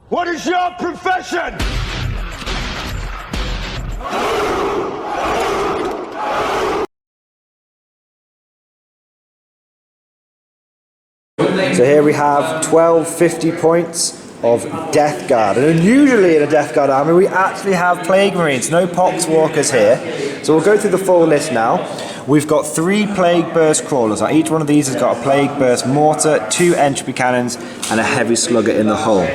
What is your profession? So here we have 1250 points of Death Guard, and unusually in a Death Guard army we actually have Plague Marines, no Pox Walkers here. So we'll go through the full list now. We've got 3 Plague Burst Crawlers. Now each one of these has got a Plague Burst Mortar, 2 Entropy Cannons and a Heavy Slugger in the hull.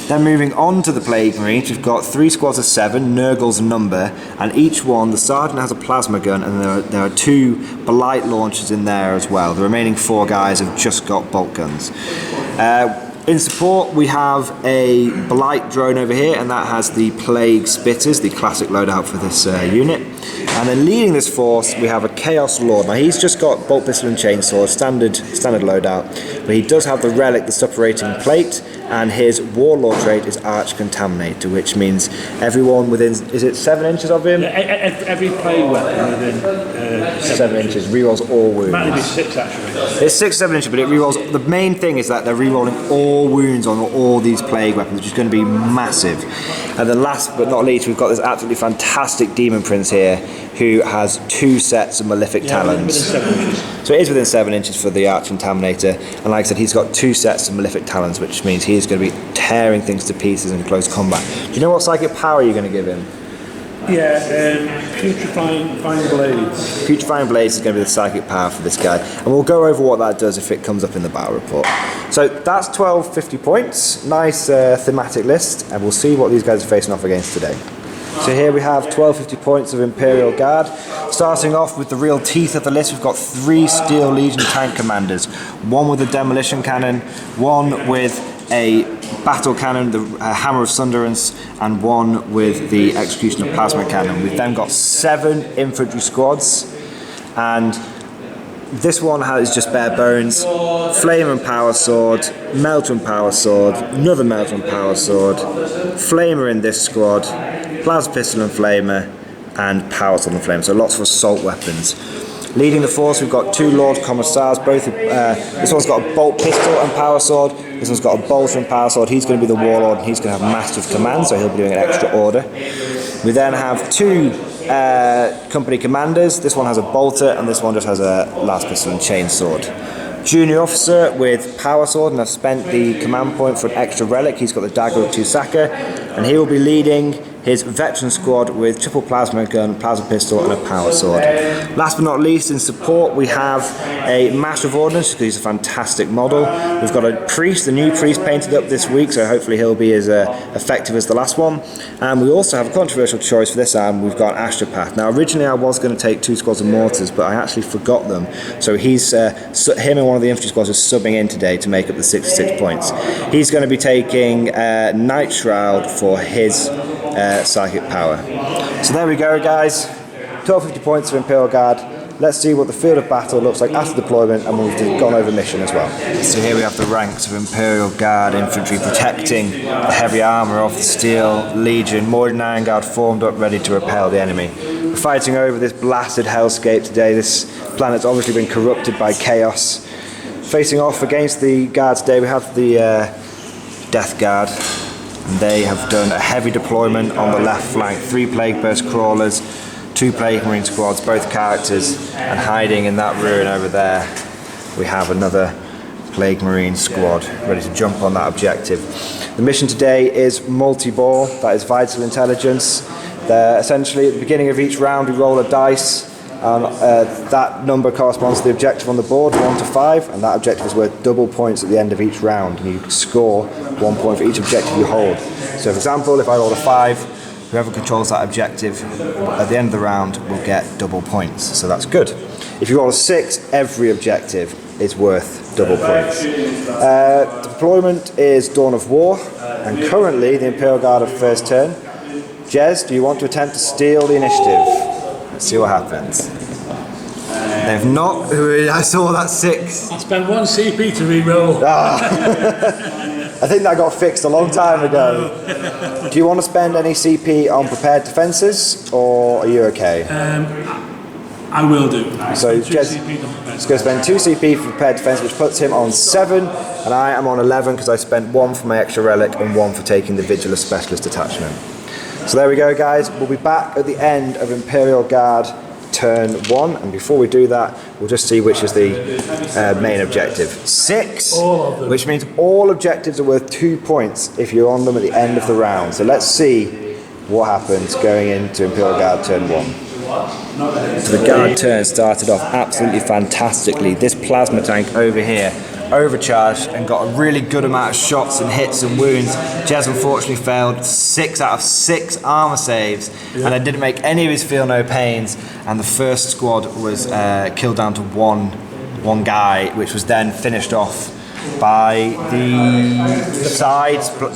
Then moving on to the Plague Marines, we've got 3 squads of 7, Nurgle's number, and each one, the Sergeant has a plasma gun, and there are 2 Blight launchers in there as well. The remaining 4 guys have just got bolt guns. In support, we have a Blight drone over here, and that has the Plague Spitters, the classic loadout for this unit. And then leading this force, we have a Chaos Lord. Now he's just got bolt pistol and chainsaw, standard loadout, but he does have the relic, the suppurating plate, and his Warlord trait is Arch Contaminator, which means everyone within, is it 7 inches of him? Yeah, every plague weapon within 7 inches rerolls all wounds. Might be 6 actually. It's 6, 7 inches, but it rerolls. The main thing is that they're rerolling all wounds on all these plague weapons, which is going to be massive. And then last but not least, we've got this absolutely fantastic Demon Prince here, who has 2 sets of Malefic Talons. Within 7 inches. So it is within 7 inches for the Arch Contaminator, and like I said, he's got 2 sets of Malefic Talons, which means he is going to be tearing things to pieces in close combat. Do you know what psychic power you're going to give him? Yeah, Putrefying Blades. Putrefying Blades is going to be the psychic power for this guy, and we'll go over what that does if it comes up in the battle report. So that's 1250 points, nice thematic list, and we'll see what these guys are facing off against today. So here we have 1250 points of Imperial Guard. Starting off with the real teeth of the list, we've got 3 Steel Legion tank commanders. 1 with a demolition cannon, 1 with a battle cannon, the Hammer of Sunderance, and 1 with the Executioner Plasma Cannon. We've then got 7 infantry squads, and this one is just bare bones. Flamer and Power Sword, Melter and Power Sword, another Melter and Power Sword, Flamer in this squad, Plasma Pistol and Flamer, and Power Sword and Flamer. So lots of assault weapons. Leading the force, we've got 2 Lord Commissars. Both. This one's got a bolt pistol and power sword. This one's got a bolter and power sword. He's going to be the warlord, and he's going to have massive command, so he'll be doing an extra order. We then have 2 company commanders. This one has a bolter, and this one just has a last pistol and chain sword. Junior officer with power sword, and I've spent the command point for an extra relic. He's got the dagger of Tusaka, and he will be leading his veteran squad with triple plasma gun, plasma pistol, and a power sword. Last but not least, in support, we have a Master of Ordnance, because he's a fantastic model. We've got a priest, the new priest painted up this week, so hopefully he'll be as effective as the last one. And we also have a controversial choice for this arm. We've got Astropath. Now, originally I was going to take 2 squads of mortars, but I actually forgot them. So he's him and one of the infantry squads is subbing in today to make up the 66 points. He's going to be taking Night Shroud for his psychic power. So there we go, guys. 1250 points of Imperial Guard. Let's see what the field of battle looks like after deployment, and we've gone over mission as well. So here we have the ranks of Imperial Guard infantry protecting the heavy armour of the Steel Legion. Mordian Iron Guard formed up ready to repel the enemy. We're fighting over this blasted hellscape today. This planet's obviously been corrupted by chaos. Facing off against the guards today, we have the Death Guard. And they have done a heavy deployment on the left flank. 3 Plague Burst Crawlers, 2 Plague Marine squads, both characters, and hiding in that ruin over there, we have another Plague Marine squad ready to jump on that objective. The mission today is multi-ball, that is vital intelligence. Essentially, at the beginning of each round, we roll a dice, and that number corresponds to the objective on the board, 1 to 5, and that objective is worth double points at the end of each round, and you score 1 point for each objective you hold. So for example, if I roll a 5, whoever controls that objective at the end of the round will get double points, so that's good. If you roll a 6, every objective is worth double points. Deployment is Dawn of War, and currently the Imperial Guard have first turn. Jez, do you want to attempt to steal the initiative? Let's see what happens. They've not. I saw that 6. I spent 1 CP to re-roll. I think that got fixed a long time ago. Do you want to spend any CP on prepared defences, or are you okay? I will do. So, He's going to spend 2 CP for prepared defense, which puts him on 7, and I am on 11 because I spent 1 for my extra relic and 1 for taking the Vigilant Specialist detachment. So there we go, guys. We'll be back at the end of Imperial Guard turn 1, and before we do that, we'll just see which is the main objective. 6, which means all objectives are worth 2 points if you're on them at the end of the round. So let's see what happens going into Imperial Guard turn 1. So the guard turn started off absolutely fantastically. This plasma tank over here overcharged and got a really good amount of shots and hits and wounds. Jez unfortunately failed 6 out of 6 armor saves, and I didn't make any of his feel no pains, and the first squad was killed down to one guy, which was then finished off by the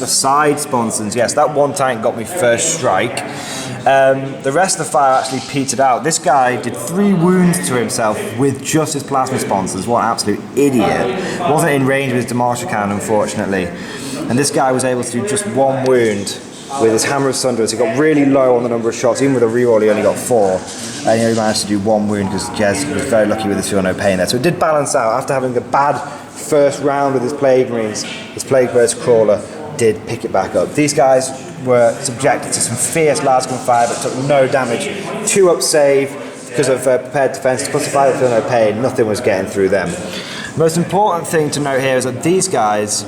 side sponsons. Yes, that one tank got me first strike. The rest of the fire actually petered out. This guy did 3 wounds to himself with just his plasma sponsons. What an absolute idiot. Wasn't in range with his demolisher cannon, unfortunately. And this guy was able to do just 1 wound with his Hammer of Sunderers. He got really low on the number of shots. Even with a reroll, he only got 4. And he only managed to do 1 wound because Jez was very lucky with his feel no pain there. So it did balance out. After having a bad first round with his Plague Marines, his Plague Birds Crawler did pick it back up. These guys were subjected to some fierce large-gun fire but took no damage. 2-up save because of prepared defense, plus a 5 feel no pain. Nothing was getting through them. The most important thing to note here is that these guys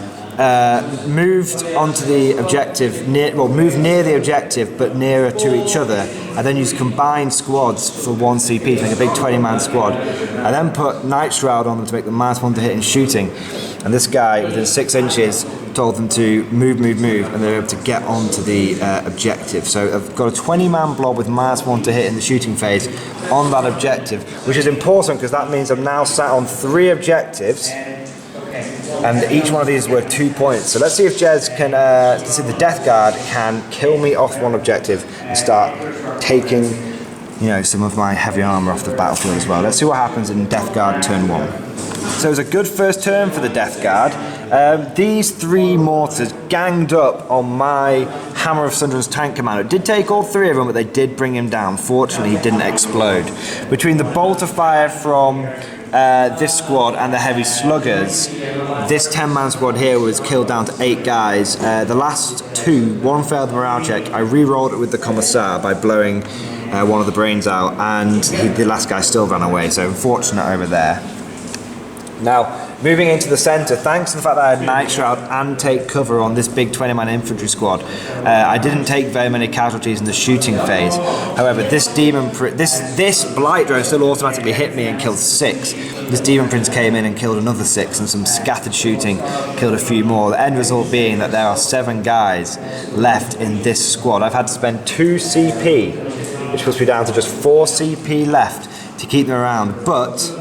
moved onto the objective, moved near the objective but nearer to each other, and then used combined squads for 1 CP to make a big 20-man squad, and then put Night Shroud on them to make them -1 to hit in shooting. And this guy, within 6 inches, told them to move, and they were able to get onto the objective. So I've got a 20-man blob with -1 to hit in the shooting phase on that objective, which is important because that means I'm now sat on 3 objectives, and each one of these is worth 2 points. So let's see if Jez can, let's see if the Death Guard can kill me off 1 objective and start taking, you know, some of my heavy armor off the battlefield as well. Let's see what happens in Death Guard turn 1. So it was a good first turn for the Death Guard. These 3 mortars ganged up on my Hammer of Sunderland's tank commander. It did take all 3 of them, but they did bring him down. Fortunately, he didn't explode. Between the bolt of fire from this squad and the heavy sluggers, this 10-man squad here was killed down to 8 guys. The last 2, 1 failed the morale check. I re-rolled it with the Commissar by blowing one of the brains out, and the last guy still ran away, so unfortunate over there. Now, moving into the centre, thanks to the fact that I had Night Shroud and take cover on this big 20-man infantry squad, I didn't take very many casualties in the shooting phase. However, this this Blight Drone still automatically hit me and killed 6. This Demon Prince came in and killed another 6, and some scattered shooting killed a few more. The end result being that there are 7 guys left in this squad. I've had to spend 2 CP, which puts me down to just 4 CP left to keep them around, but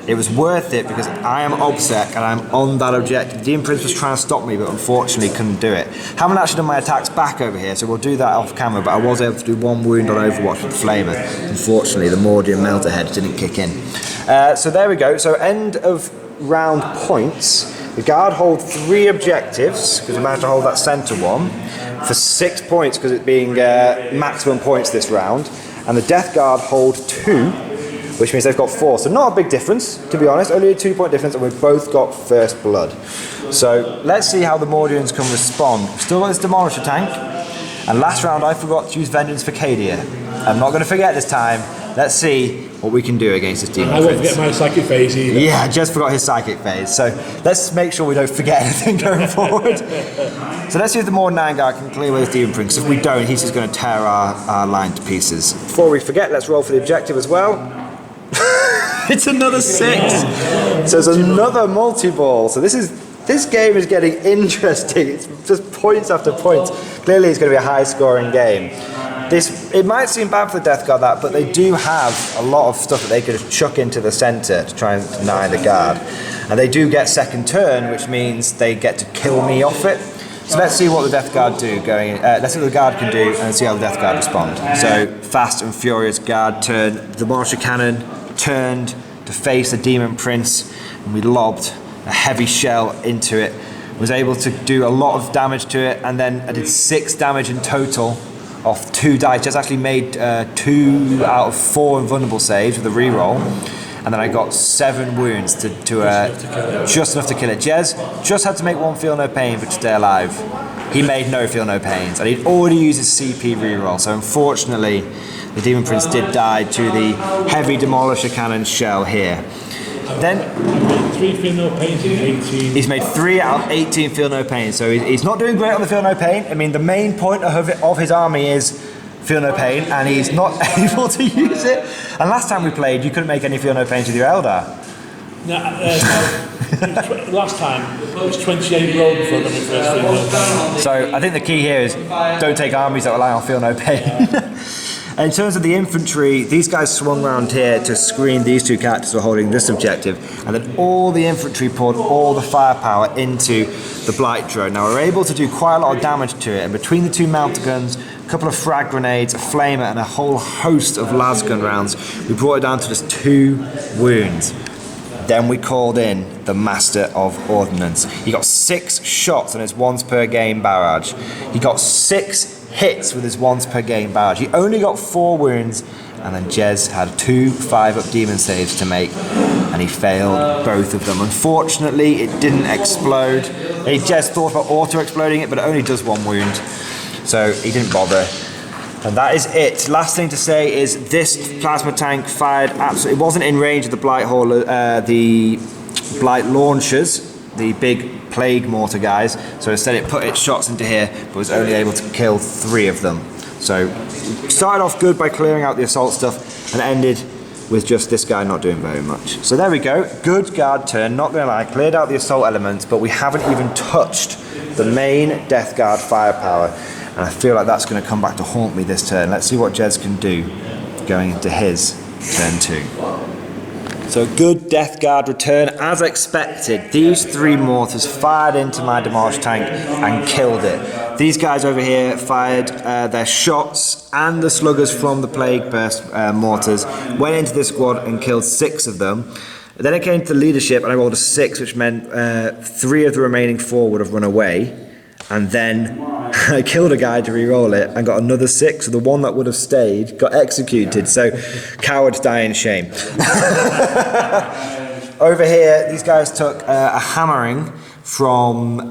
it was worth it because I am OBSEC and I'm on that objective. Demon Prince was trying to stop me, but unfortunately couldn't do it. Haven't actually done my attacks back over here, so we'll do that off camera, but I was able to do 1 wound on Overwatch with the Flamer. Unfortunately, the Mordian Melterhead didn't kick in. So there we go. So end of round points. The Guard hold 3 objectives, because we managed to hold that centre one, for 6 points, because it being maximum points this round. And the Death Guard hold 2, which means they've got 4. So not a big difference, to be honest, only a 2-point difference, and we've both got first blood. So let's see how the Mordians can respond. Still got this Demolisher tank, and last round I forgot to use Vengeance for Cadia. I'm not going to forget this time. Let's see what we can do against this Demon Prince. I won't forget my psychic phase either. Yeah, I just forgot his psychic phase. So let's make sure we don't forget anything going forward. So let's see if the Mordian 9 guy can clear away this Demon Prince. If we don't, he's just going to tear our line to pieces. Before we forget, let's roll for the objective as well. It's another 6. So it's another multi-ball. So this game is getting interesting. It's just points after points. Clearly it's going to be a high-scoring game. It might seem bad for the Death Guard, but they do have a lot of stuff that they could chuck into the centre to try and deny the Guard. And they do get second turn, which means they get to kill me off it. So let's see what the Death Guard do let's see what the Guard can do and see how the Death Guard respond. So fast and furious Guard turn. The Demolisher Cannon turned to face the Demon Prince, and we lobbed a heavy shell into it. Was able to do a lot of damage to it, and then I did 6 damage in total off 2 dice. Just actually made 2 out of 4 invulnerable saves with a reroll. and then I got 7 wounds to just enough to kill it. Jez just had to make 1 feel no pain but to stay alive. He made no feel no pains, and he'd already used his CP reroll, so unfortunately the Demon Prince did die to the heavy demolisher cannon shell here. Then 3 feel no pains in 18. he's made 3 out of 18 feel no pain, so he's not doing great on the feel no pain. I mean, the main point of his army is feel no pain, and he's not able to use it. And last time we played, you couldn't make any feel no pains with your Eldar. No, last time it was 28 roll before I got my first feel no pain. So I think the key here is don't take armies that rely on feel no pain. In terms of the infantry, these guys swung around here to screen these 2 characters who are holding this objective, and then all the infantry poured all the firepower into the Blight drone. Now we're able to do quite a lot of damage to it, and between the 2 melter guns, a couple of frag grenades, a flamer, and a whole host of lasgun rounds, we brought it down to just 2 wounds. Then we called in the Master of Ordnance. He got 6 shots on his once per game barrage. He got 6 hits with his once per game barrage. He only got 4 wounds, and then Jez had 2 5-up demon saves to make, and he failed both of them. Unfortunately, it didn't explode. Jez thought about auto-exploding it, but it only does 1 wound, so he didn't bother. And that is it. Last thing to say is this plasma tank fired absolutely. It wasn't in range of the Blight the Blight launchers, the big plague mortar guys. So instead, it put its shots into here, but was only able to kill 3 of them. So started off good by clearing out the assault stuff, and ended with just this guy not doing very much. So there we go. Good guard turn. Not gonna lie, cleared out the assault elements, but we haven't even touched the main Death Guard firepower. And I feel like that's going to come back to haunt me this turn. Let's see what Jez can do going into his turn 2. So good Death Guard return as expected. These 3 mortars fired into my demolished tank and killed it. These guys over here fired their shots and the sluggers from the Plague Burst mortars, went into this squad and killed 6 of them. Then it came to the leadership and I rolled a 6, which meant 3 of the remaining 4 would have run away. And then I killed a guy to re-roll it and got another 6, so the one that would have stayed got executed. So cowards die in shame. Over here, these guys took a hammering from...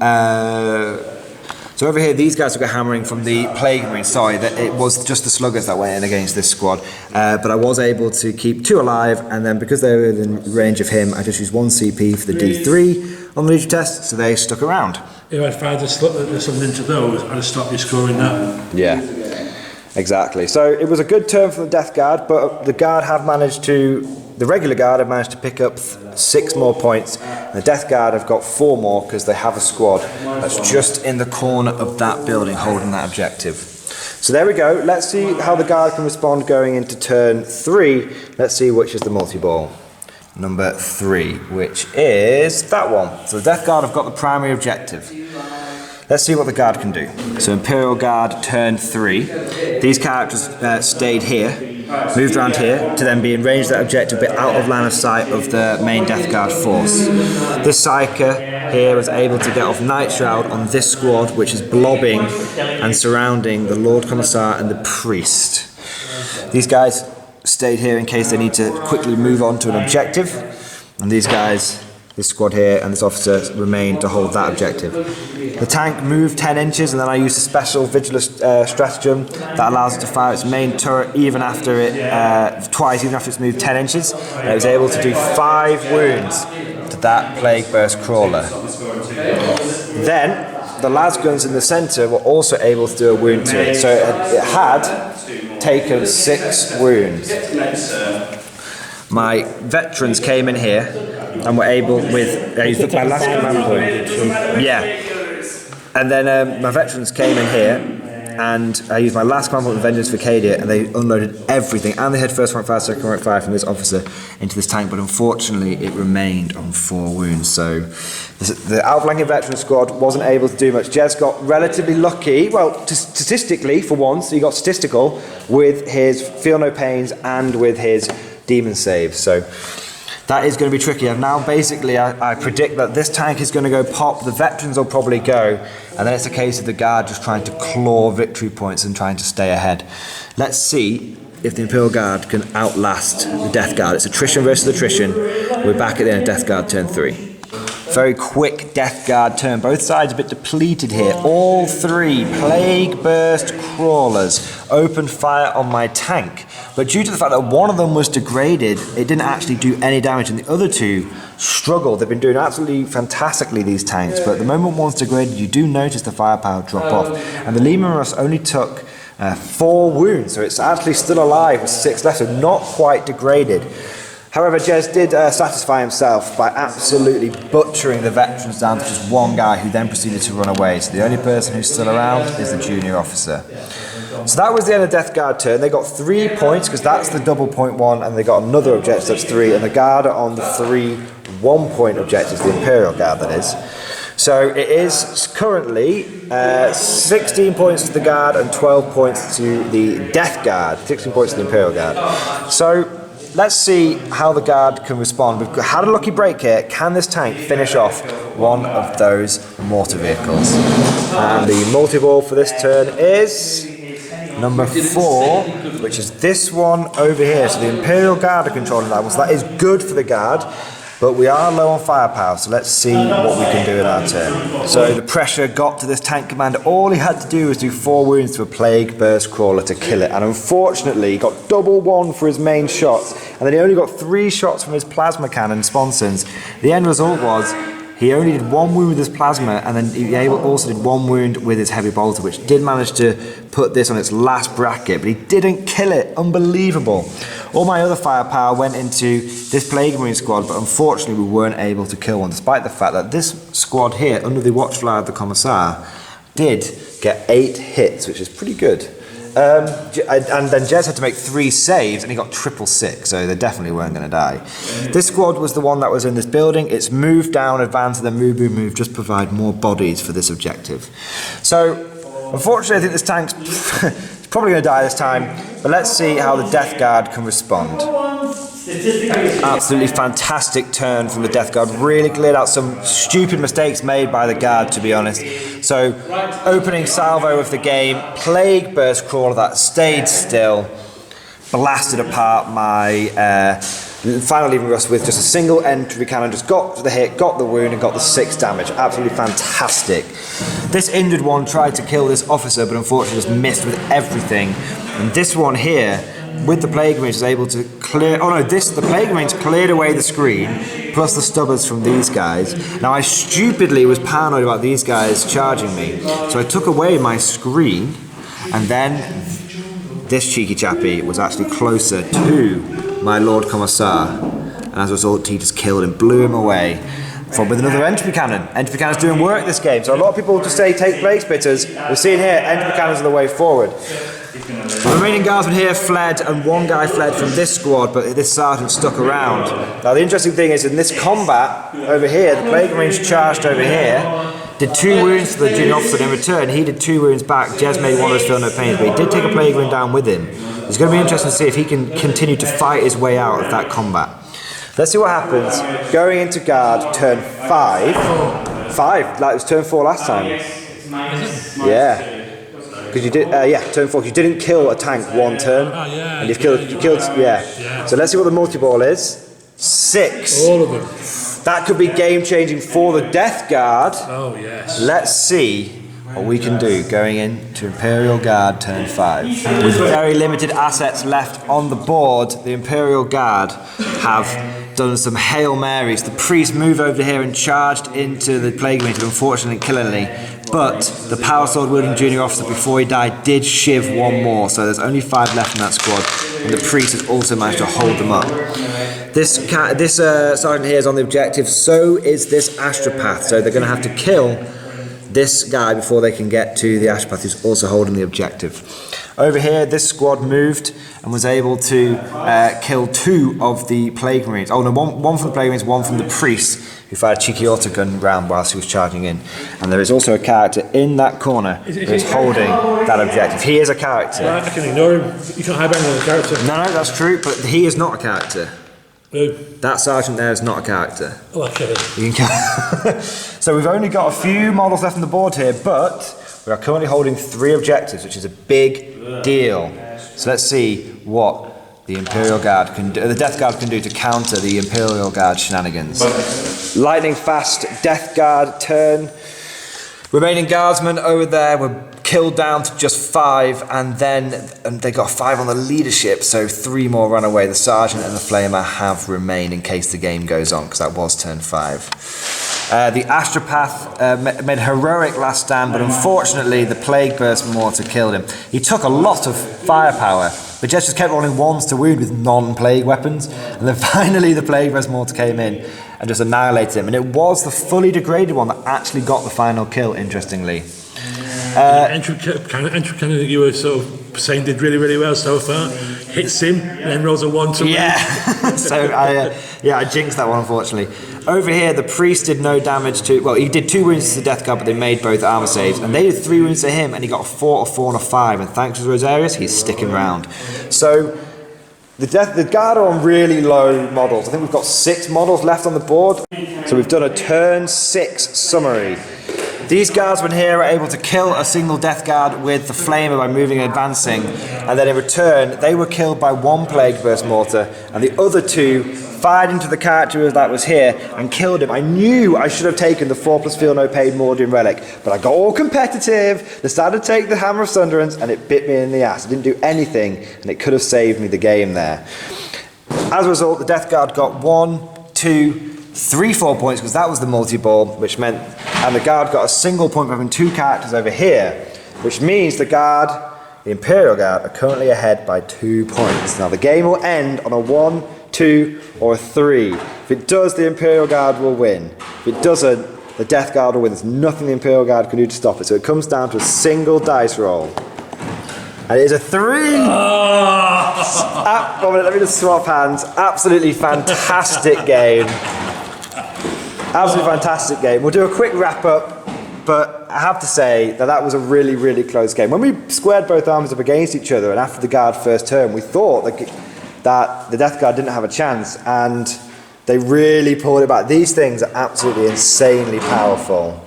So over here, these guys took a hammering from the Plague Marines. Sorry, that it was just the sluggers that went in against this squad. But I was able to keep 2 alive, and then because they were in range of him, I just used 1 CP for the D3 on the leadership test, so they stuck around. If I fired something into those, I'd have stopped you scoring that. Yeah, exactly. So it was a good turn for the Death Guard, but the Guard have managed to... The regular Guard have managed to pick up 6 more points. The Death Guard have got 4 more because they have a squad that's just in the corner of that building holding that objective. So there we go. Let's see how the Guard can respond going into turn 3. Let's see which is the multi-ball. Number 3, which is that one. So the Death Guard have got the primary objective. Let's see what the Guard can do. So Imperial Guard turn 3. These characters stayed here, moved around here to then be in range of that objective, but out of line of sight of the main Death Guard force. This Psyker here was able to get off Night Shroud on this squad, which is blobbing and surrounding the Lord Commissar and the Priest. These guys stayed here in case they need to quickly move on to an objective, and these guys, this squad here and this officer, remained to hold that objective. The tank moved 10 inches, and then I used a special Vigilance stratagem that allows it to fire its main turret even after it twice, even after it's moved 10 inches, and it was able to do 5 wounds to that Plague Burst crawler. Then the lasguns in the centre were also able to do a wound to it, so it had taken 6 wounds. My veterans came in here and were able, with I used my last command point. Yeah, and then my veterans came in here and I used my last command point with Vengeance for Cadia, and they unloaded everything, and they had first point fire, second point fire from this officer into this tank, but unfortunately it remained on 4 wounds. So the outflanking veteran squad wasn't able to do much. Jez got relatively lucky, well, statistically for once, he got statistical with his feel no pains and with his demon saves. So that is going to be tricky. And now basically I predict that this tank is going to go pop, the veterans will probably go, and then it's a case of the Guard just trying to claw victory points and trying to stay ahead. Let's see if the Imperial Guard can outlast the Death Guard. It's attrition versus attrition. We're back at the end of Death Guard turn 3. Very quick Death Guard turn. Both sides a bit depleted here. All 3 Plague Burst Crawlers opened fire on my tank. But due to the fact that one of them was degraded, it didn't actually do any damage, and the other 2 struggled. They've been doing absolutely fantastically, these tanks, but the moment one's degraded, you do notice the firepower drop off. And the Leman Russ only took 4 wounds, so it's actually still alive with 6 left, so not quite degraded. However, Jez did satisfy himself by absolutely butchering the veterans down to just one guy, who then proceeded to run away. So the only person who's still around is the junior officer. So that was the end of Death Guard turn. They got 3 points, because that's the double point 1, and they got another objective, that's 3, and the Guard are on the 3 1-point objectives, the Imperial Guard, that is. So it is currently 16 points to the Guard and 12 points to the Death Guard, 16 points to the Imperial Guard. So let's see how the Guard can respond. We've had a lucky break here. Can this tank finish off one of those mortar vehicles? And the multi-ball for this turn is number 4, which is this one over here. So the Imperial Guard are controlling that one, so that is good for the Guard. But we are low on firepower, so let's see what we can do in our turn. So the pressure got to this tank commander. All he had to do was do 4 wounds to a Plague Burst Crawler to kill it. And unfortunately, he got double 1 for his main shots, and then he only got 3 shots from his plasma cannon sponsons. The end result was he only did 1 wound with his plasma, and then he also did 1 wound with his heavy bolter, which did manage to put this on its last bracket, but he didn't kill it. Unbelievable. All my other firepower went into this Plague Marine squad, but unfortunately we weren't able to kill one, despite the fact that this squad here, under the watchfly of the Commissar, did get 8 hits, which is pretty good. And then Jez had to make 3 saves, and he got 666, so they definitely weren't going to die. This squad was the one that was in this building. It's moved down, advance, and then move, just provide more bodies for this objective. So, unfortunately, I think this tank's probably going to die this time, but let's see how the Death Guard can respond. Absolutely fantastic turn from the Death Guard. Really cleared out some stupid mistakes made by the Guard, to be honest. So, opening salvo of the game, Plague Burst Crawler that stayed still, blasted apart my final Leman Russ with just a single entry cannon, just got the hit, got the wound, and got the 6 damage. Absolutely fantastic. This injured one tried to kill this officer, but unfortunately just missed with everything. And this one here, with the Plague Marines, was able to clear... Oh no, the Plague Marines cleared away the screen, plus the stubbers from these guys. Now I stupidly was paranoid about these guys charging me, so I took away my screen, and then this cheeky chappy was actually closer to my Lord Commissar, and as a result he just killed him, blew him away. With another entry cannon. Entry cannon's doing work this game, so a lot of people just say take Plague Spitters. We're seeing here, entry cannons are the way forward. The remaining guardsmen here fled, and 1 guy fled from this squad, but this sergeant stuck around. Now the interesting thing is, in this combat over here, the Plague Marines charged over here, did 2 wounds to the junior officer, and in return he did 2 wounds back. Jez made one of those feel no pains, but he did take a Plague Marine down with him. It's going to be interesting to see if he can continue to fight his way out of that combat. Let's see what happens. Going into Guard, turn 5. 5, like it was turn 4 last time. Yeah. Because you did, turn 4, you didn't kill a tank 1 turn. And you killed, yeah. So let's see what the multi-ball is. 6. All of them. That could be game-changing for the Death Guard. Oh, yes. Let's see what we can do going into Imperial Guard turn 5. With very limited assets left on the board, the Imperial Guard have done some Hail Marys. The priest moved over here and charged into the Plague Marines, unfortunately killingly, but the Power Sword wielding junior officer before he died did shiv 1 more, so there's only 5 left in that squad, and the priest has also managed to hold them up. This sergeant here is on the objective, so is this Astropath, so they're going to have to kill this guy before they can get to the Astropath, who's also holding the objective. Over here, this squad moved and was able to kill 2 of the Plague Marines. Oh no, one from the Plague Marines, 1 from the priest, who fired a cheeky autogun round whilst he was charging in. And there is also a character in that corner who is holding that objective. He is a character. I can ignore him. You can't hide behind the character. No, that's true, but he is not a character. Who? That sergeant there is not a character. Oh, okay. So we've only got a few models left on the board here, but we are currently holding 3 objectives, which is a big deal. So let's see what the Imperial Guard can do, the Death Guard can do to counter the Imperial Guard shenanigans. Lightning fast Death Guard turn. Remaining guardsmen over there were killed down to just 5, and then they got 5 on the leadership, so 3 more run away. The sergeant and the flamer have remained in case the game goes on, because that was turn 5. The Astropath made a heroic last stand, but unfortunately the Plague Burst Mortar killed him. He took a lot of firepower, but just kept rolling 1s to wound with non-plague weapons, and then finally the Plague Burst Mortar came in and just annihilated him. And it was the fully degraded one that actually got the final kill, interestingly. Entry cannon you were sort of saying did really, really well so far. Hits him and then rolls a 1 to win. Yeah, so I jinxed that one, unfortunately. Over here, the priest did no damage to, well, he did 2 wounds to the Death Guard, but they made both armor saves, and they did 3 wounds to him, and he got a 4, a 4, and a 5, and thanks to Rosarius, he's sticking around. So, the Guard are on really low models. I think we've got 6 models left on the board. So we've done a turn 6 summary. These guardsmen here are able to kill a single Death Guard with the Flamer by moving and advancing, and then in return they were killed by 1 Plague Burst Mortar, and the other 2 fired into the character that was here and killed him. I knew I should have taken the 4+ feel no pain Mordian relic, but I got all competitive, decided to take the Hammer of Sunderance, and it bit me in the ass. It didn't do anything, and it could have saved me the game there. As a result, the Death Guard got 1, 2, 3 4 points, because that was the multi-ball, which meant, and the Guard got a single point for having 2 characters over here, which means the Guard, the Imperial Guard, are currently ahead by 2 points. Now the game will end on a 1, 2, or a 3. If it does, the Imperial Guard will win. If it doesn't, the Death Guard will win. There's nothing the Imperial Guard can do to stop it. So it comes down to a single dice roll. And it is a 3! Let me just swap hands. Absolutely fantastic game. Absolutely fantastic game. We'll do a quick wrap up, but I have to say that was a really, really close game. When we squared both armies up against each other, and after the Guard first turn, we thought that the Death Guard didn't have a chance, and they really pulled it back. These things are absolutely insanely powerful.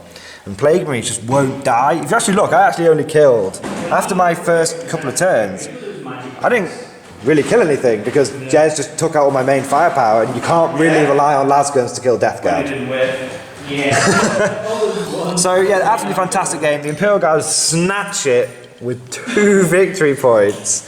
And Plague Marines just won't die. If you actually look, I actually only killed, after my first couple of turns, I didn't really kill anything, because Jez just took out all my main firepower, and you can't really rely on lasguns to kill Death Guard. So yeah, absolutely fantastic game. The Imperial Guard snatch it with 2 victory points.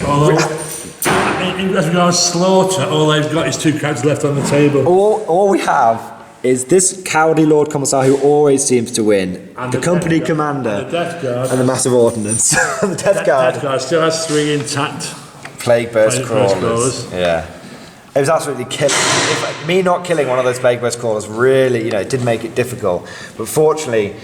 Although, as regards slaughter, all they've got is 2 cards left on the table. All we have is this cowardly Lord Commissar who always seems to win, and the company commander, the Death Guard, and the massive ordnance. The Death Guard still has 3 intact Plague Burst Crawlers. Yeah. It was absolutely killing. Me not killing one of those Plague Burst Crawlers really, it did make it difficult. But fortunately,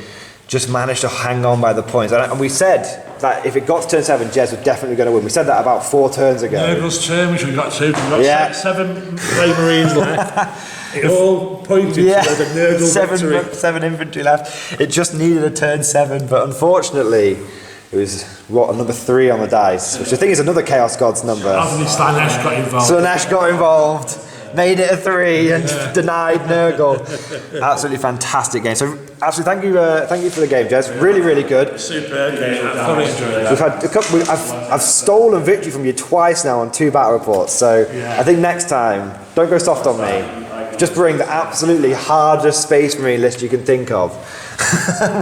just managed to hang on by the points. And we said that if it got to turn 7, Jez was definitely going to win. We said that about 4 turns ago. Nurgle's turn, which we got to. We've got 7 Plague Marines left. It all pointed to the Nurgle victory. 7 infantry left. It just needed a turn 7, but unfortunately, it was, a number 3 on the dice, which I think is another Chaos Gods number. Obviously, Slanesh got involved. Slanesh got involved, made it a 3, and denied Nurgle. Absolutely fantastic game. So, absolutely, thank you for the game, Jez. Really, really good. Superb game. I thoroughly enjoyed that. We've had a couple. I've stolen victory from you twice now on 2 battle reports. So I think next time, don't go soft on me. Just bring the absolutely hardest Space Marine list you can think of.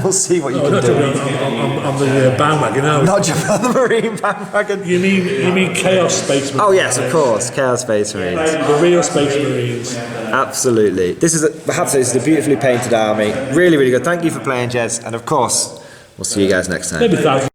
We'll see what you can do. On the bandwagon, no. Not just on the Marine bandwagon. You mean Chaos Space Marines? Oh yes, of course, Chaos Space Marines. The real Space Marines. Absolutely. This is a beautifully painted army. Really, really good. Thank you for playing, Jez, and of course, we'll see you guys next time. Maybe 1,000.